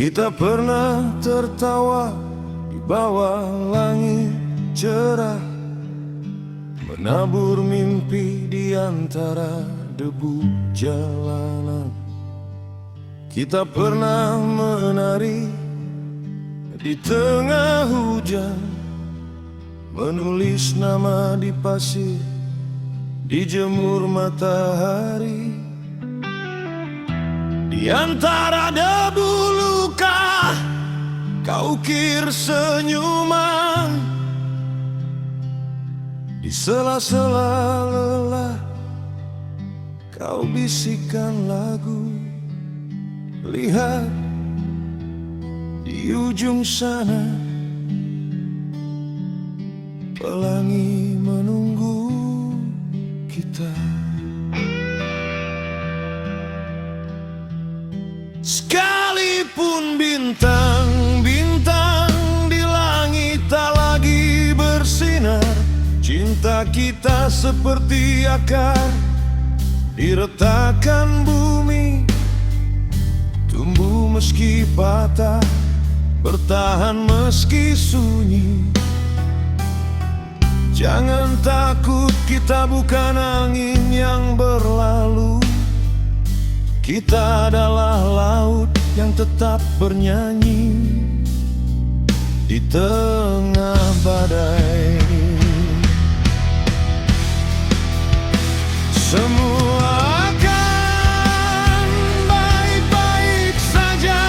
Kita pernah tertawa di bawah langit cerah, menabur mimpi di antara debu jalanan. Kita pernah menari di tengah hujan, menulis nama di pasir, dijemur matahari. Di antara debu luka, kau ukir senyuman. Di sela-sela lelah, kau bisikan lagu. Lihat di ujung sana, pelangi menunggu kita. Sekalipun bintang-bintang di langit tak lagi bersinar, cinta kita seperti akar diretakkan bumi. Tumbuh meski patah, bertahan meski sunyi. Jangan takut, kita bukan angin yang berlalu. Kita adalah laut yang tetap bernyanyi di tengah badai. Semua akan baik-baik saja,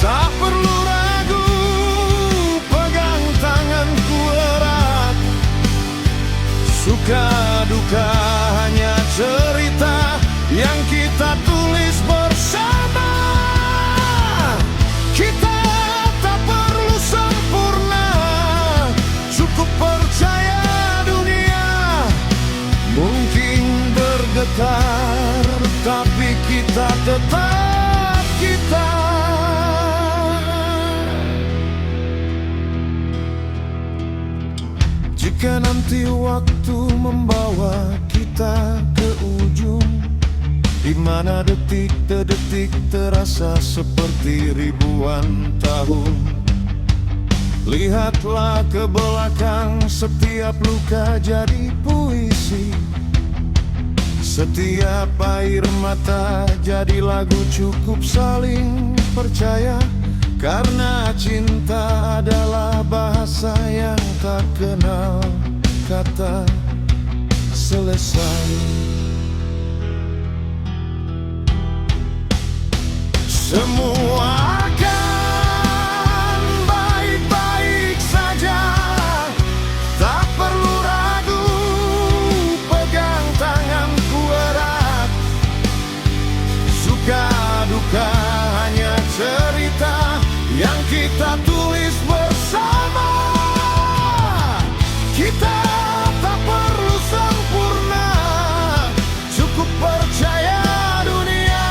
tak perlu ragu. Pegang tanganku erat, suka duka hanya cerita yang kita tulis bersama. Kita tak perlu sempurna, cukup percaya dunia mungkin bergetar, tapi kita tetap kita. Jika nanti waktu membawa kita ke ujung, di mana detik-detik terasa seperti ribuan tahun, lihatlah ke belakang, setiap luka jadi puisi. Setiap air mata jadi lagu, cukup saling percaya. Karena cinta adalah bahasa yang tak kenal kata selesai. Semua akan baik-baik saja, tak perlu ragu. Pegang tanganku erat, suka duka hanya cerita yang kita tulis bersama. Kita tak perlu sempurna, cukup percaya dunia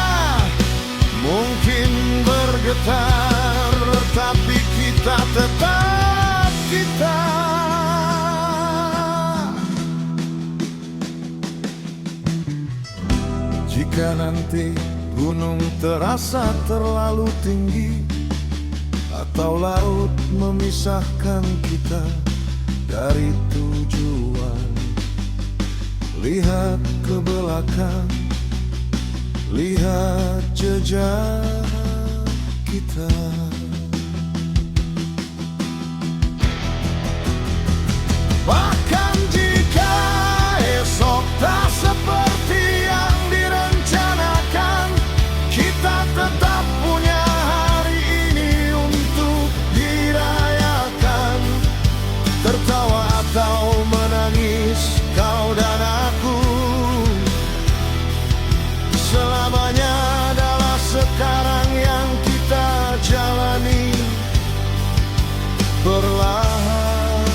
mungkin bergetar, tapi kita tetap kita. Jika nanti gunung terasa terlalu tinggi, atau laut memisahkan kita dari tujuan, lihat ke belakang, lihat jejak kita. Bahkan jika esok tak seperti yang direncanakan, kita tetap punya hari ini untuk dirayakan. Tertawa atau menangis, kau dan aku, selamanya adalah sekarang yang kita jalani perlahan.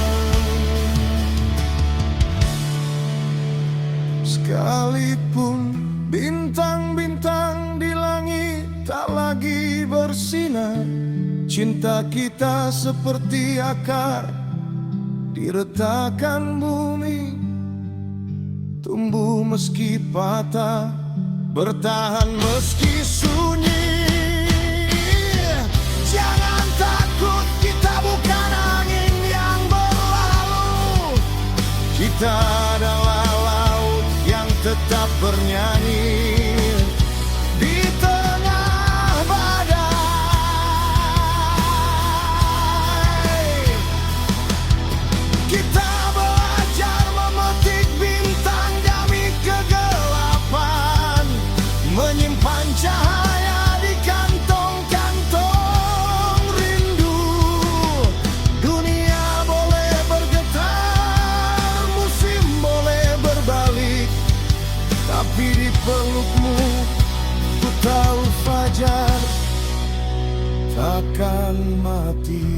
Sekalipun bintang-bintang di langit tak lagi bersinar, cinta kita seperti akar diretakkan bumi. Tumbuh meski patah, bertahan meski sunyi. Jangan takut, kita bukan angin yang berlalu. Kita adalah laut yang tetap bernyanyi di tengah badai. Kita belajar memetik bintang demi kegelapan, menyimpan cahaya di kantong-kantong rindu. Dunia boleh bergetar, musim boleh berbalik, tapi di pelukmu ku tahu fajar takkan mati.